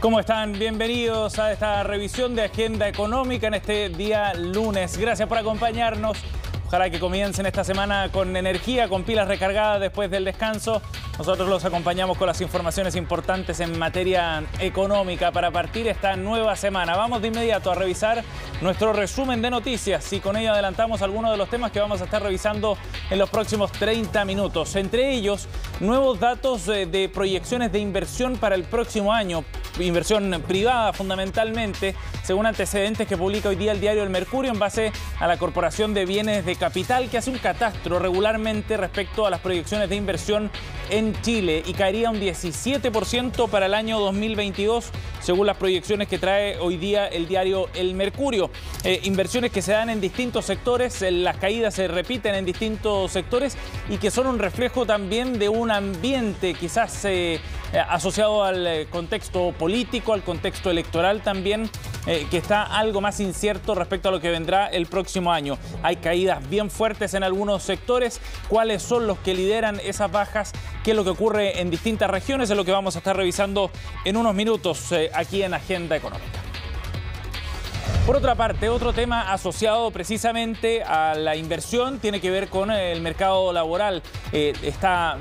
¿Cómo están? Bienvenidos a esta revisión de Agenda Económica en este día lunes. Gracias por acompañarnos. Ojalá que comiencen esta semana con energía, con pilas recargadas después del descanso. Nosotros los acompañamos con las informaciones importantes en materia económica para partir esta nueva semana. Vamos de inmediato a revisar nuestro resumen de noticias y con ello adelantamos algunos de los temas que vamos a estar revisando en los próximos 30 minutos. Entre ellos, nuevos datos de proyecciones de inversión para el próximo año. Inversión privada fundamentalmente, según antecedentes que publica hoy día el diario El Mercurio en base a la Corporación de Bienes de Capital, que hace un catastro regularmente respecto a las proyecciones de inversión en Chile y caería un 17% para el año 2022, según las proyecciones que trae hoy día el diario El Mercurio. Inversiones que se dan en distintos sectores, las caídas se repiten en distintos sectores y que son un reflejo también de un ambiente quizás asociado al contexto político, al contexto electoral también, que está algo más incierto respecto a lo que vendrá el próximo año. Hay caídas bien fuertes en algunos sectores. ¿Cuáles son los que lideran esas bajas? ¿Qué es lo que ocurre en distintas regiones? Es lo que vamos a estar revisando en unos minutos aquí en Agenda Económica. Por otra parte, otro tema asociado precisamente a la inversión tiene que ver con el mercado laboral. Está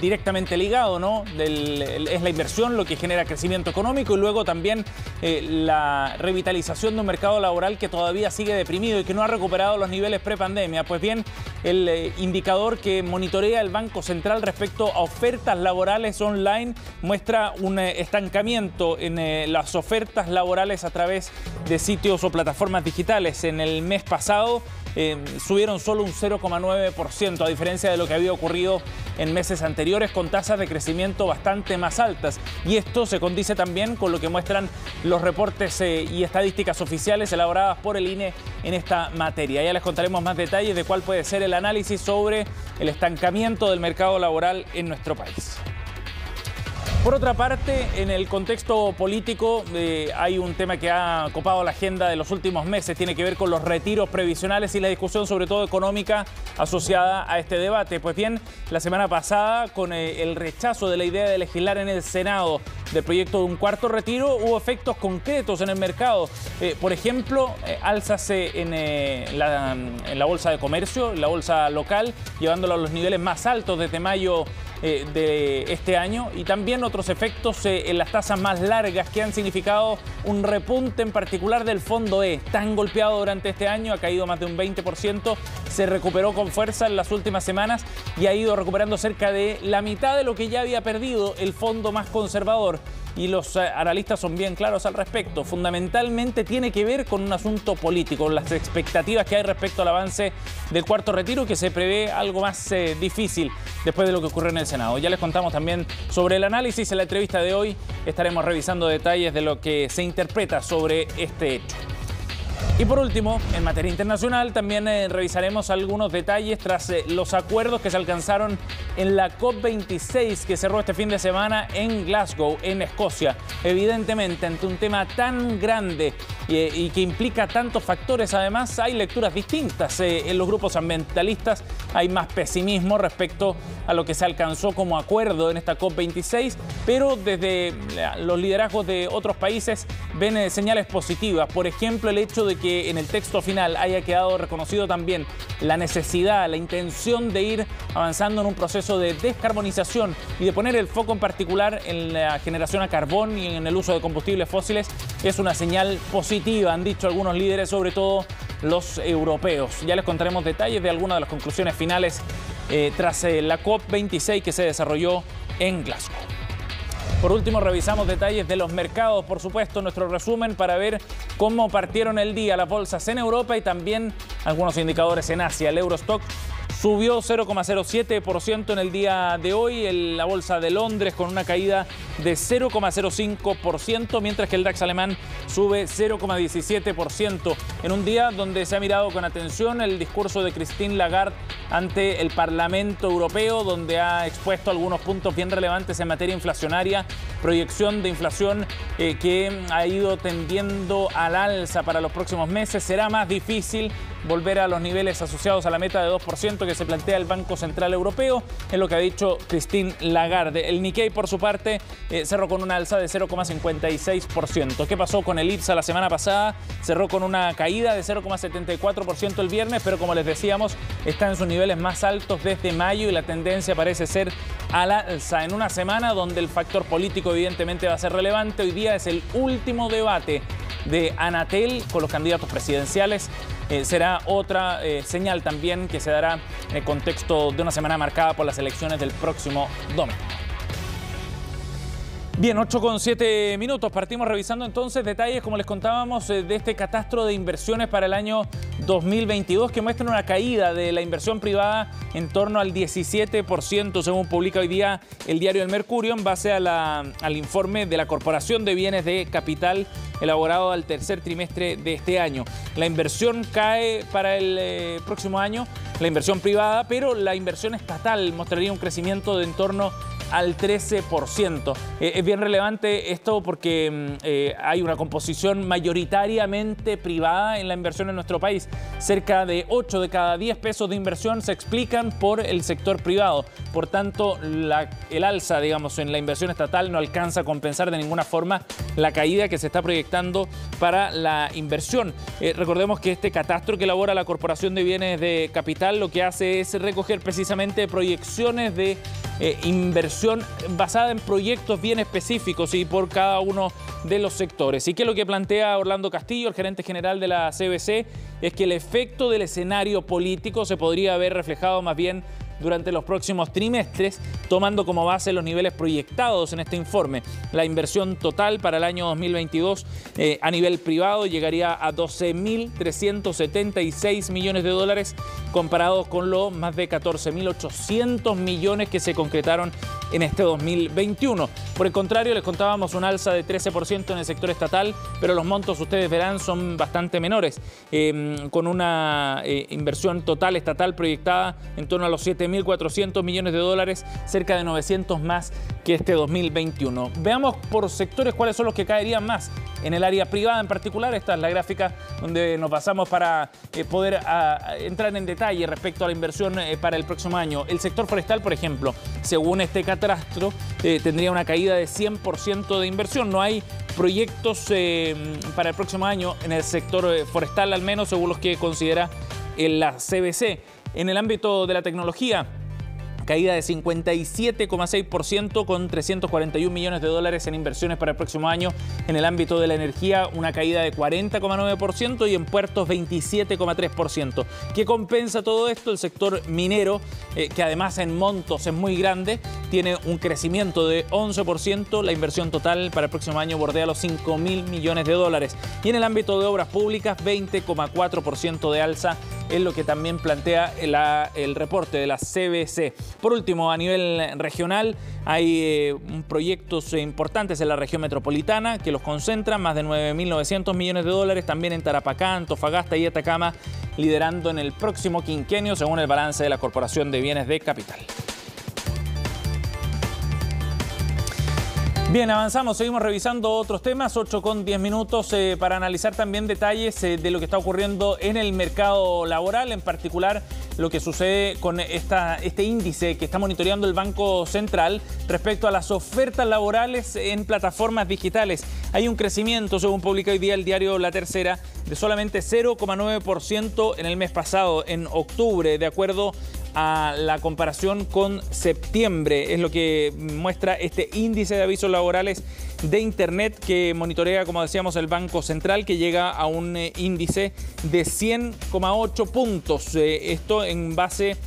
directamente ligado, ¿no? Es la inversión lo que genera crecimiento económico y luego también la revitalización de un mercado laboral que todavía sigue deprimido y que no ha recuperado los niveles prepandemia. Pues bien, el indicador que monitorea el Banco Central respecto a ofertas laborales online muestra un estancamiento en las ofertas laborales a través de sitios o plataformas digitales. En el mes pasado subieron solo un 0,9%, a diferencia de lo que había ocurrido en meses anteriores con tasas de crecimiento bastante más altas. Y esto se condice también con lo que muestran los reportes y estadísticas oficiales elaboradas por el INE en esta materia. Ya les contaremos más detalles de cuál puede ser el análisis sobre el estancamiento del mercado laboral en nuestro país. Por otra parte, en el contexto político hay un tema que ha copado la agenda de los últimos meses. Tiene que ver con los retiros previsionales y la discusión sobre todo económica asociada a este debate. Pues bien, la semana pasada, con el rechazo de la idea de legislar en el Senado del proyecto de un cuarto retiro, hubo efectos concretos en el mercado. Por ejemplo, alzas en la bolsa de comercio, en la bolsa local, llevándolo a los niveles más altos desde mayo de este año, y también otros efectos en las tasas más largas que han significado un repunte en particular del fondo E, tan golpeado durante este año, ha caído más de un 20%, se recuperó con fuerza en las últimas semanas y ha ido recuperando cerca de la mitad de lo que ya había perdido el fondo más conservador. Y los analistas son bien claros al respecto. Fundamentalmente tiene que ver con un asunto político, las expectativas que hay respecto al avance del cuarto retiro, que se prevé algo más difícil después de lo que ocurrió en el Senado. Ya les contamos también sobre el análisis. En la entrevista de hoy estaremos revisando detalles de lo que se interpreta sobre este hecho. Y por último, en materia internacional, también revisaremos algunos detalles tras los acuerdos que se alcanzaron en la COP26 que cerró este fin de semana en Glasgow, en Escocia. Evidentemente, ante un tema tan grande y que implica tantos factores, además hay lecturas distintas. En los grupos ambientalistas hay más pesimismo respecto a lo que se alcanzó como acuerdo en esta COP26, pero desde los liderazgos de otros países ven señales positivas. Por ejemplo, el hecho de que en el texto final haya quedado reconocido también la necesidad, la intención de ir avanzando en un proceso de descarbonización y de poner el foco en particular en la generación a carbón y en el uso de combustibles fósiles, es una señal positiva, han dicho algunos líderes, sobre todo los europeos. Ya les contaremos detalles de algunas de las conclusiones finales tras la COP26 que se desarrolló en Glasgow. Por último, revisamos detalles de los mercados, por supuesto, nuestro resumen para ver cómo partieron el día las bolsas en Europa y también algunos indicadores en Asia. El Eurostock subió 0,07% en el día de hoy, la bolsa de Londres con una caída de 0,05%, mientras que el DAX alemán sube 0,17%, en un día donde se ha mirado con atención el discurso de Christine Lagarde ante el Parlamento Europeo, donde ha expuesto algunos puntos bien relevantes en materia inflacionaria, proyección de inflación que ha ido tendiendo al alza para los próximos meses. Será más difícil volver a los niveles asociados a la meta de 2% que se plantea el Banco Central Europeo, es lo que ha dicho Christine Lagarde. El Nikkei, por su parte, cerró con una alza de 0,56%. ¿Qué pasó con el IPSA la semana pasada? Cerró con una caída de 0,74% el viernes, pero como les decíamos, está en sus niveles más altos desde mayo y la tendencia parece ser a la alza. En una semana donde el factor político evidentemente va a ser relevante, hoy día es el último debate de Anatel con los candidatos presidenciales. Será otra señal también que se dará en el contexto de una semana marcada por las elecciones del próximo domingo. Bien, 8,7 minutos. Partimos revisando entonces detalles, como les contábamos, de este catastro de inversiones para el año 2022 que muestra una caída de la inversión privada en torno al 17%, según publica hoy día el diario El Mercurio, en base al informe de la Corporación de Bienes de Capital elaborado al tercer trimestre de este año. La inversión cae para el próximo año, la inversión privada, pero la inversión estatal mostraría un crecimiento de en torno al 13%. Es bien relevante esto porque hay una composición mayoritariamente privada en la inversión en nuestro país. Cerca de 8 de cada 10 pesos de inversión se explican por el sector privado. Por tanto, el alza, digamos, en la inversión estatal no alcanza a compensar de ninguna forma la caída que se está proyectando para la inversión. Recordemos que este catastro que elabora la Corporación de Bienes de Capital lo que hace es recoger precisamente proyecciones de inversión basada en proyectos bien específicos y por cada uno de los sectores. ¿Y qué es lo que plantea Orlando Castillo, el gerente general de la CBC? Es que el efecto del escenario político se podría ver reflejado más bien durante los próximos trimestres, tomando como base los niveles proyectados en este informe. La inversión total para el año 2022 a nivel privado llegaría a 12.376 millones de dólares, comparados con los más de 14.800 millones que se concretaron en este 2021. Por el contrario, les contábamos un alza de 13% en el sector estatal, pero los montos, ustedes verán, son bastante menores, con una inversión total estatal proyectada en torno a los 7.400 millones de dólares, cerca de 900 más que este 2021. Veamos por sectores cuáles son los que caerían más. En el área privada en particular, esta es la gráfica donde nos basamos para poder entrar en detalle respecto a la inversión para el próximo año. El sector forestal, por ejemplo, según este catastro, tendría una caída de 100% de inversión. No hay proyectos para el próximo año en el sector forestal, al menos según los que considera la CBC. En el ámbito de la tecnología, caída de 57,6% con 341 millones de dólares en inversiones para el próximo año. En el ámbito de la energía, una caída de 40,9% y en puertos 27,3%. ¿Qué compensa todo esto? El sector minero, que además en montos es muy grande, tiene un crecimiento de 11%. La inversión total para el próximo año bordea los 5.000 millones de dólares. Y en el ámbito de obras públicas, 20,4% de alza, es lo que también plantea el reporte de la CBC. Por último, a nivel regional, hay proyectos importantes en la región metropolitana que los concentran, más de 9.900 millones de dólares, también en Tarapacá, Antofagasta y Atacama, liderando en el próximo quinquenio, según el balance de la Corporación de Bienes de Capital. Bien, avanzamos, seguimos revisando otros temas, 8,10 minutos para analizar también detalles de lo que está ocurriendo en el mercado laboral, en particular lo que sucede con este índice que está monitoreando el Banco Central respecto a las ofertas laborales en plataformas digitales. Hay un crecimiento, según publica hoy día el diario La Tercera, de solamente 0,9% en el mes pasado, en octubre, de acuerdo a la comparación con septiembre. Es lo que muestra este índice de avisos laborales de Internet que monitorea, como decíamos, el Banco Central, que llega a un índice de 100,8 puntos. Esto en base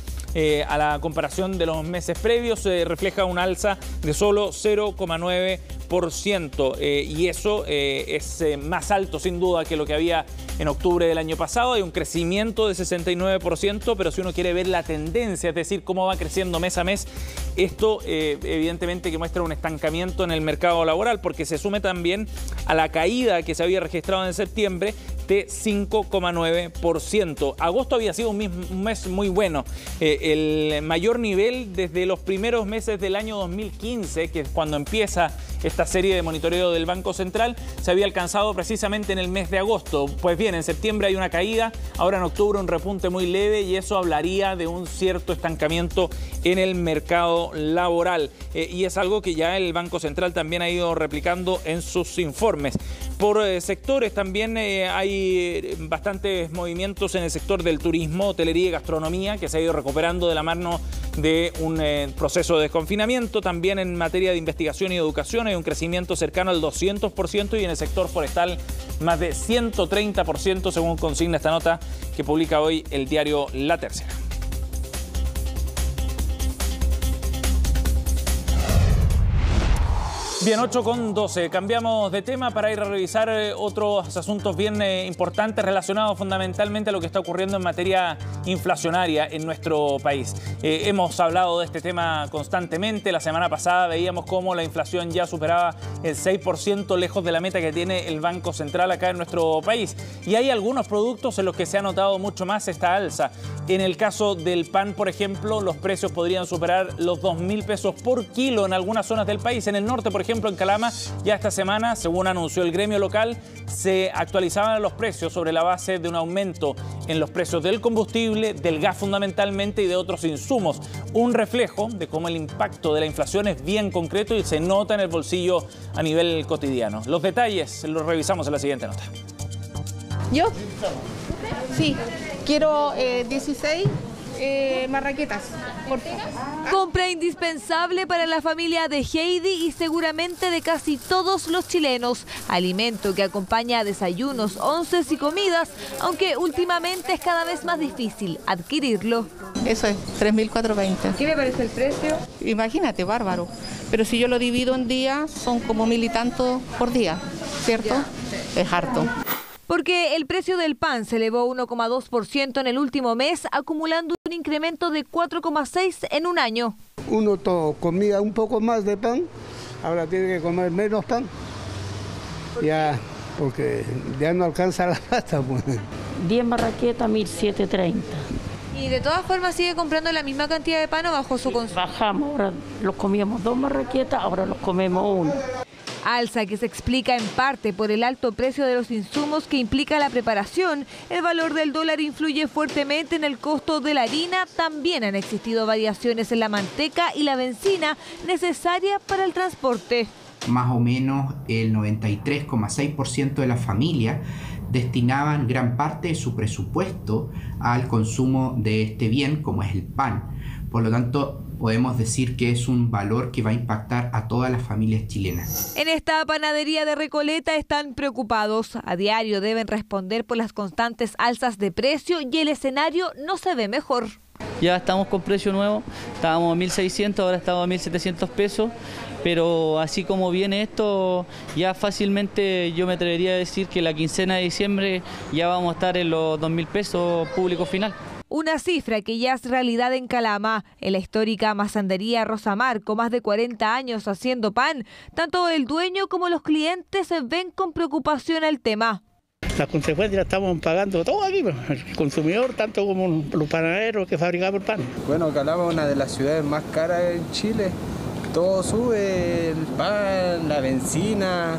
a la comparación de los meses previos, refleja un alza de solo 0,9%. Y eso es más alto sin duda que lo que había en octubre del año pasado. Hay un crecimiento de 69%, pero si uno quiere ver la tendencia, es decir, cómo va creciendo mes a mes, esto evidentemente que muestra un estancamiento en el mercado laboral, porque se sume también a la caída que se había registrado en septiembre, de 5,9%. Agosto había sido un mes muy bueno, el mayor nivel desde los primeros meses del año 2015, que es cuando empieza esta serie de monitoreo del Banco Central, se había alcanzado precisamente en el mes de agosto. Pues bien, en septiembre hay una caída, ahora en octubre un repunte muy leve y eso hablaría de un cierto estancamiento en el mercado laboral. Y es algo que ya el Banco Central también ha ido replicando en sus informes. Por sectores también hay bastantes movimientos en el sector del turismo, hotelería y gastronomía, que se ha ido recuperando de la mano de un proceso de desconfinamiento. También en materia de investigación y educación hay un crecimiento cercano al 200% y en el sector forestal más de 130%, según consigna esta nota que publica hoy el diario La Tercera. Bien, 8:12. Cambiamos de tema para ir a revisar otros asuntos bien importantes relacionados fundamentalmente a lo que está ocurriendo en materia inflacionaria en nuestro país. Hemos hablado de este tema constantemente. La semana pasada veíamos cómo la inflación ya superaba el 6%, lejos de la meta que tiene el Banco Central acá en nuestro país. Y hay algunos productos en los que se ha notado mucho más esta alza. En el caso del pan, por ejemplo, los precios podrían superar los 2.000 pesos por kilo en algunas zonas del país. En el norte, por ejemplo, en Calama, ya esta semana, según anunció el gremio local, se actualizaban los precios sobre la base de un aumento en los precios del combustible, del gas fundamentalmente y de otros insumos. Un reflejo de cómo el impacto de la inflación es bien concreto y se nota en el bolsillo a nivel cotidiano. Los detalles los revisamos en la siguiente nota. ¿Yo? Sí, quiero 16 marraquetas. Compra indispensable para la familia de Heidi y seguramente de casi todos los chilenos. Alimento que acompaña a desayunos, onces y comidas, aunque últimamente es cada vez más difícil adquirirlo. Eso es, 3.420. ¿Qué le parece el precio? Imagínate, bárbaro. Pero si yo lo divido en días, son como 1.000 y tantos por día, ¿cierto? Es harto. Porque el precio del pan se elevó 1,2% en el último mes, acumulando un incremento de 4,6% en un año. Uno comía un poco más de pan, ahora tiene que comer menos pan, ya, porque ya no alcanza la plata. Pues. 10 marraquetas, 1.730. ¿Y de todas formas sigue comprando la misma cantidad de pan o bajó su consumo? Bajamos, ahora los comíamos 2 marraquetas, ahora los comemos 1. Alza que se explica en parte por el alto precio de los insumos que implica la preparación. El valor del dólar influye fuertemente en el costo de la harina. También han existido variaciones en la manteca y la benzina necesaria para el transporte. Más o menos el 93,6% de las familias destinaban gran parte de su presupuesto al consumo de este bien, como es el pan. Por lo tanto, podemos decir que es un valor que va a impactar a todas las familias chilenas. En esta panadería de Recoleta están preocupados. A diario deben responder por las constantes alzas de precio y el escenario no se ve mejor. Ya estamos con precio nuevo, estábamos a 1.600, ahora estamos a 1.700 pesos, pero así como viene esto, ya fácilmente yo me atrevería a decir que la quincena de diciembre ya vamos a estar en los 2.000 pesos público final. Una cifra que ya es realidad en Calama. En la histórica masandería Rosamar, con más de 40 años haciendo pan, tanto el dueño como los clientes se ven con preocupación el tema. Las consecuencias las estamos pagando todo aquí, el consumidor, tanto como los panaderos que fabricamos el pan. Bueno, Calama es una de las ciudades más caras en Chile. Todo sube, el pan, la benzina,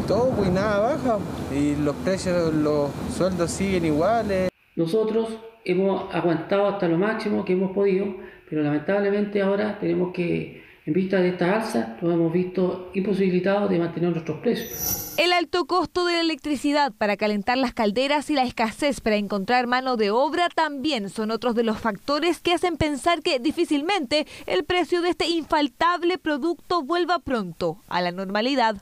todo, pues nada baja. Y los precios, los sueldos siguen iguales. Nosotros hemos aguantado hasta lo máximo que hemos podido, pero lamentablemente ahora tenemos que, en vista de esta alza, nos hemos visto imposibilitados de mantener nuestros precios. El alto costo de la electricidad para calentar las calderas y la escasez para encontrar mano de obra también son otros de los factores que hacen pensar que difícilmente el precio de este infaltable producto vuelva pronto a la normalidad.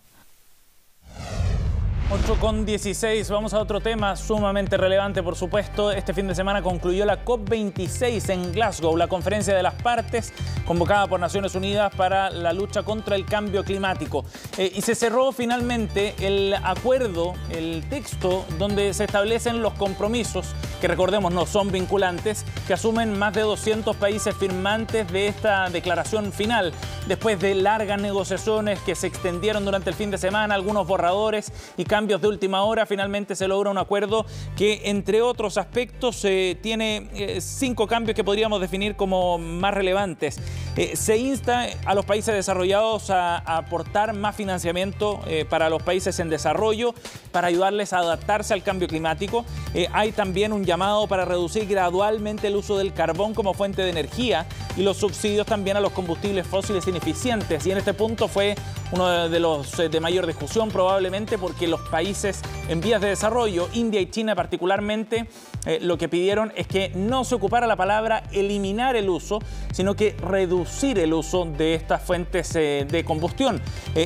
8:16, vamos a otro tema sumamente relevante, por supuesto. Este fin de semana concluyó la COP26 en Glasgow, la conferencia de las partes convocada por Naciones Unidas para la lucha contra el cambio climático. Y se cerró finalmente el acuerdo, el texto donde se establecen los compromisos que recordemos no son vinculantes, que asumen más de 200 países firmantes de esta declaración final. Después de largas negociaciones que se extendieron durante el fin de semana, algunos borradores y cambios de última hora, finalmente se logra un acuerdo que, entre otros aspectos, tiene 5 cambios que podríamos definir como más relevantes. Se insta a los países desarrollados a aportar más financiamiento para los países en desarrollo, para ayudarles a adaptarse al cambio climático. Hay también un llamado para reducir gradualmente el uso del carbón como fuente de energía y los subsidios también a los combustibles fósiles ineficientes. Y en este punto fue uno de los de mayor discusión, probablemente porque los países en vías de desarrollo, India y China particularmente, lo que pidieron es que no se ocupara la palabra eliminar el uso, sino que reducir el uso de estas fuentes de combustión.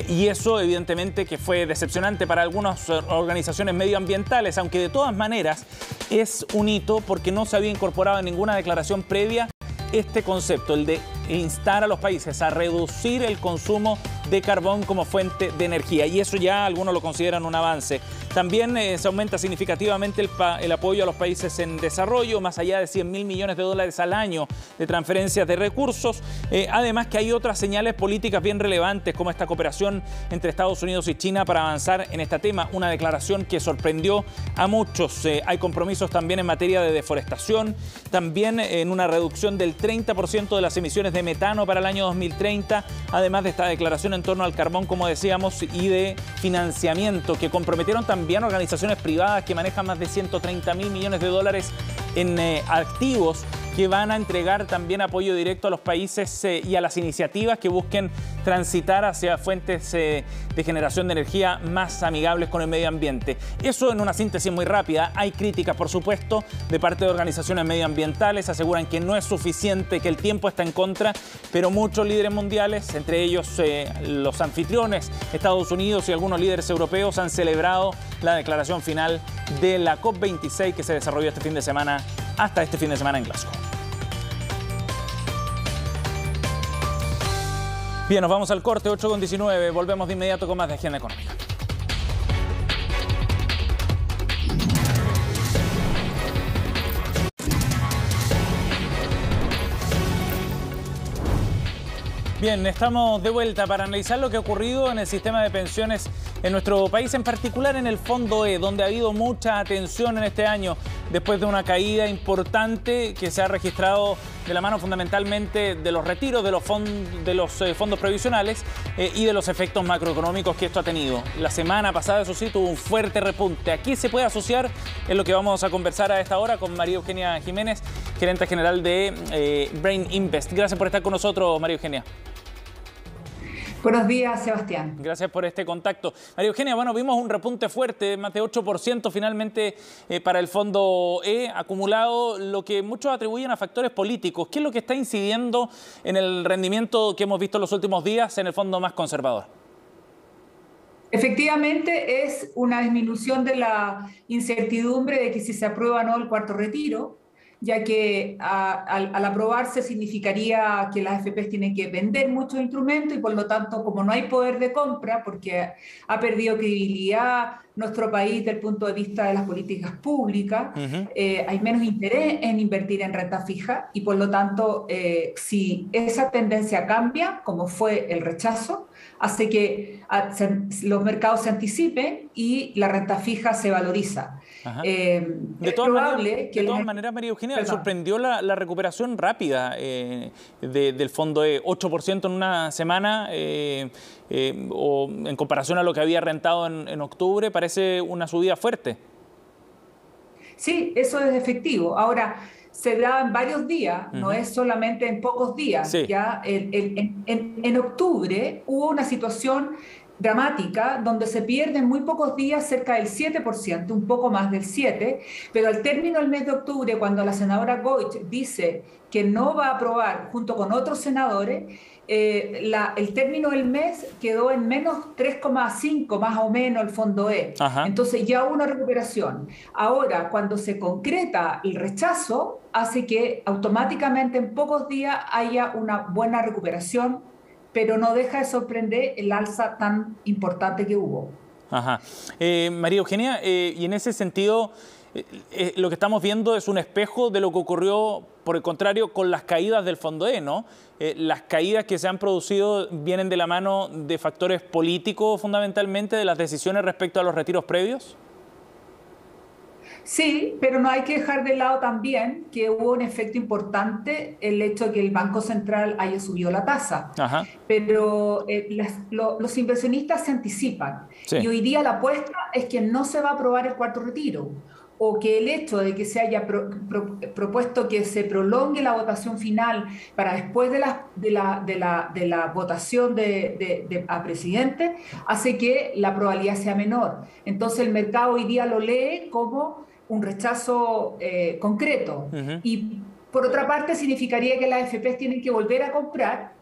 Y eso evidentemente que fue decepcionante para algunas organizaciones medioambientales, aunque de todas maneras es un hito porque no se había incorporado en ninguna declaración previa este concepto, el de instar a los países a reducir el consumo de carbón como fuente de energía, y eso ya algunos lo consideran un avance. También se aumenta significativamente el apoyo a los países en desarrollo, más allá de 100.000 millones de dólares al año de transferencias de recursos. Además que hay otras señales políticas bien relevantes, como esta cooperación entre Estados Unidos y China para avanzar en este tema, una declaración que sorprendió a muchos. Hay compromisos también en materia de deforestación, también en una reducción del 30% de las emisiones de metano para el año 2030, además de esta declaración en torno al carbón, como decíamos, y de financiamiento que comprometieron también organizaciones privadas que manejan más de 130.000 millones de dólares en activos, que van a entregar también apoyo directo a los países y a las iniciativas que busquen transitar hacia fuentes de generación de energía más amigables con el medio ambiente. Eso en una síntesis muy rápida. Hay críticas, por supuesto, de parte de organizaciones medioambientales. Aseguran que no es suficiente, que el tiempo está en contra, pero muchos líderes mundiales, entre ellos los anfitriones, Estados Unidos y algunos líderes europeos, han celebrado la declaración final de la COP26 que se desarrolló hasta este fin de semana en Glasgow. Bien, nos vamos al corte, 8:19. Volvemos de inmediato con más de Agenda Económica. Bien, estamos de vuelta para analizar lo que ha ocurrido en el sistema de pensiones en nuestro país, en particular en el Fondo E, donde ha habido mucha atención en este año después de una caída importante que se ha registrado de la mano fundamentalmente de los retiros de los fondos previsionales y de los efectos macroeconómicos que esto ha tenido. La semana pasada, eso sí, tuvo un fuerte repunte. ¿A qué se puede asociar? Es lo que vamos a conversar a esta hora con María Eugenia Jiménez, gerente general de Brain Invest. Gracias por estar con nosotros, María Eugenia. Buenos días, Sebastián. Gracias por este contacto. María Eugenia, bueno, vimos un repunte fuerte, más de 8% finalmente para el Fondo E acumulado, lo que muchos atribuyen a factores políticos. ¿Qué es lo que está incidiendo en el rendimiento que hemos visto en los últimos días en el fondo más conservador? Efectivamente, es una disminución de la incertidumbre de que si se aprueba o no el cuarto retiro, ya que al aprobarse significaría que las AFPs tienen que vender muchos instrumentos y por lo tanto, como no hay poder de compra, porque ha perdido credibilidad nuestro país desde el punto de vista de las políticas públicas, hay menos interés en invertir en renta fija y por lo tanto, si esa tendencia cambia, como fue el rechazo, hace que los mercados se anticipen y la renta fija se valoriza. De todas maneras, María Eugenia, le sorprendió la recuperación rápida del Fondo E, 8% en una semana, o en comparación a lo que había rentado en octubre, parece una subida fuerte. Sí, eso es efectivo. Ahora, se da en varios días, no es solamente en pocos días. Sí. Ya en octubre hubo una situación dramática, donde se pierde en muy pocos días cerca del 7%, un poco más del 7%, pero al término del mes de octubre, cuando la senadora Goich dice que no va a aprobar junto con otros senadores, el término del mes quedó en menos 3,5 más o menos el Fondo E. Entonces ya hubo una recuperación. Ahora, cuando se concreta el rechazo, hace que automáticamente en pocos días haya una buena recuperación, pero no deja de sorprender el alza tan importante que hubo. María Eugenia, y en ese sentido, lo que estamos viendo es un espejo de lo que ocurrió, por el contrario, con las caídas del Fondo E, ¿no? Las caídas que se han producido vienen de la mano de factores políticos, fundamentalmente, de las decisiones respecto a los retiros previos. Sí, pero no hay que dejar de lado también que hubo un efecto importante el hecho de que el Banco Central haya subido la tasa. Ajá. Pero los inversionistas se anticipan. Sí. Y hoy día la apuesta es que no se va a aprobar el cuarto retiro, o que el hecho de que se haya propuesto que se prolongue la votación final para después de la votación a presidente hace que la probabilidad sea menor. Entonces el mercado hoy día lo lee como un rechazo concreto. Y por otra parte significaría que las AFPs tienen que volver a comprar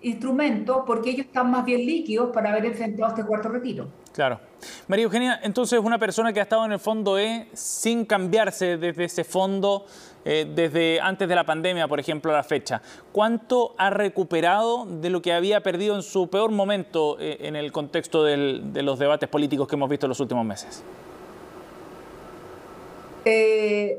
instrumentos porque ellos están más bien líquidos para haber enfrentado este cuarto retiro. Claro. María Eugenia, entonces una persona que ha estado en el Fondo E sin cambiarse desde ese fondo, desde antes de la pandemia, por ejemplo, a la fecha, ¿cuánto ha recuperado de lo que había perdido en su peor momento en el contexto de los debates políticos que hemos visto en los últimos meses? Del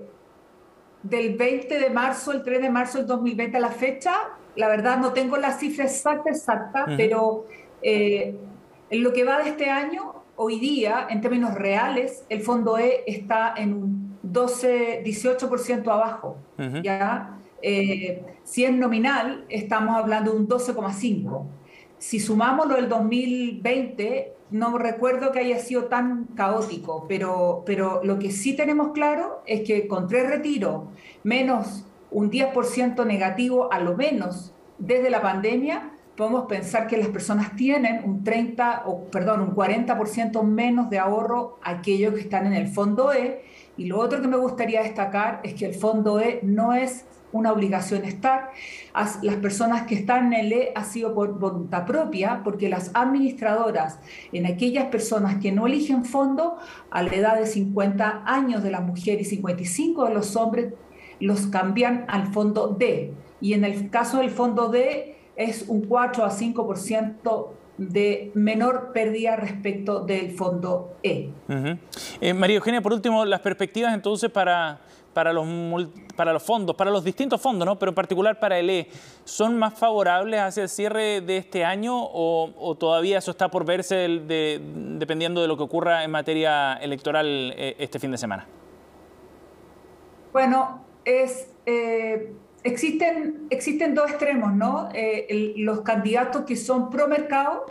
20 de marzo, el 3 de marzo del 2020 a la fecha, la verdad no tengo la cifra exacta, pero en lo que va de este año, hoy día, en términos reales, el Fondo E está en un 18% abajo. ¿Ya? Si es nominal, estamos hablando de un 12,5%. Si sumamos lo del 2020, no recuerdo que haya sido tan caótico, pero lo que sí tenemos claro es que con 3 retiros, menos un 10% negativo a lo menos desde la pandemia, podemos pensar que las personas tienen un 40% menos de ahorro aquellos que están en el Fondo E. Y lo otro que me gustaría destacar es que el Fondo E no es una obligación estar. Las personas que están en el E ha sido por voluntad propia, porque las administradoras, en aquellas personas que no eligen fondo, a la edad de 50 años de las mujeres y 55 de los hombres, los cambian al Fondo D. Y en el caso del Fondo D es un 4 a 5% de menor pérdida respecto del Fondo E. María Eugenia, por último, las perspectivas entonces para los fondos, para los distintos fondos, ¿no? Pero en particular para el E, ¿son más favorables hacia el cierre de este año o todavía eso está por verse dependiendo de lo que ocurra en materia electoral este fin de semana? Bueno, existen dos extremos, ¿no? Los candidatos que son pro mercado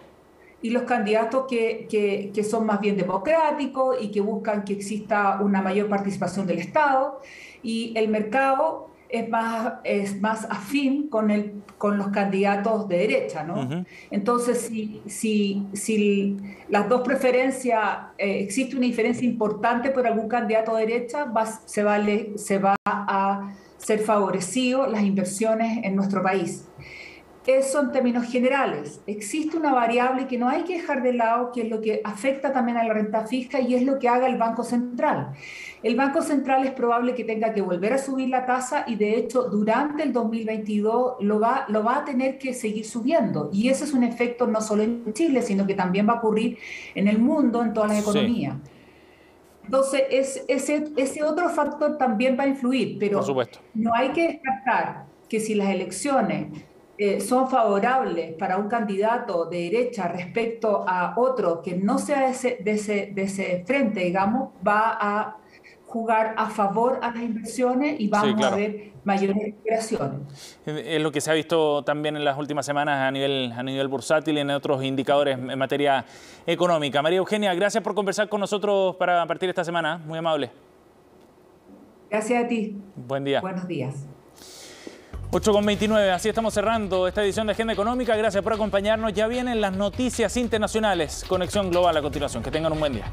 y los candidatos que son más bien democráticos y que buscan que exista una mayor participación del Estado, y el mercado es más afín con los candidatos de derecha, ¿no? Entonces, si las dos preferencias, existe una diferencia importante por algún candidato de derecha, se va a ser favorecido las inversiones en nuestro país. Eso en términos generales. Existe una variable que no hay que dejar de lado, que es lo que afecta también a la renta fija, y es lo que haga el Banco Central. El Banco Central es probable que tenga que volver a subir la tasa y de hecho durante el 2022 lo va a tener que seguir subiendo. Y ese es un efecto no solo en Chile, sino que también va a ocurrir en el mundo, en todas las economías. Entonces, ese otro factor también va a influir, pero no hay que descartar que si las elecciones son favorables para un candidato de derecha respecto a otro que no sea de ese frente, digamos, va a jugar a favor a las inversiones y vamos a ver mayores recuperaciones. Es lo que se ha visto también en las últimas semanas a nivel bursátil y en otros indicadores en materia económica. María Eugenia, gracias por conversar con nosotros para partir esta semana. Muy amable. Gracias a ti. Buen día. Buenos días. 8:29, así estamos cerrando esta edición de Agenda Económica. Gracias por acompañarnos. Ya vienen las noticias internacionales. Conexión Global a continuación. Que tengan un buen día.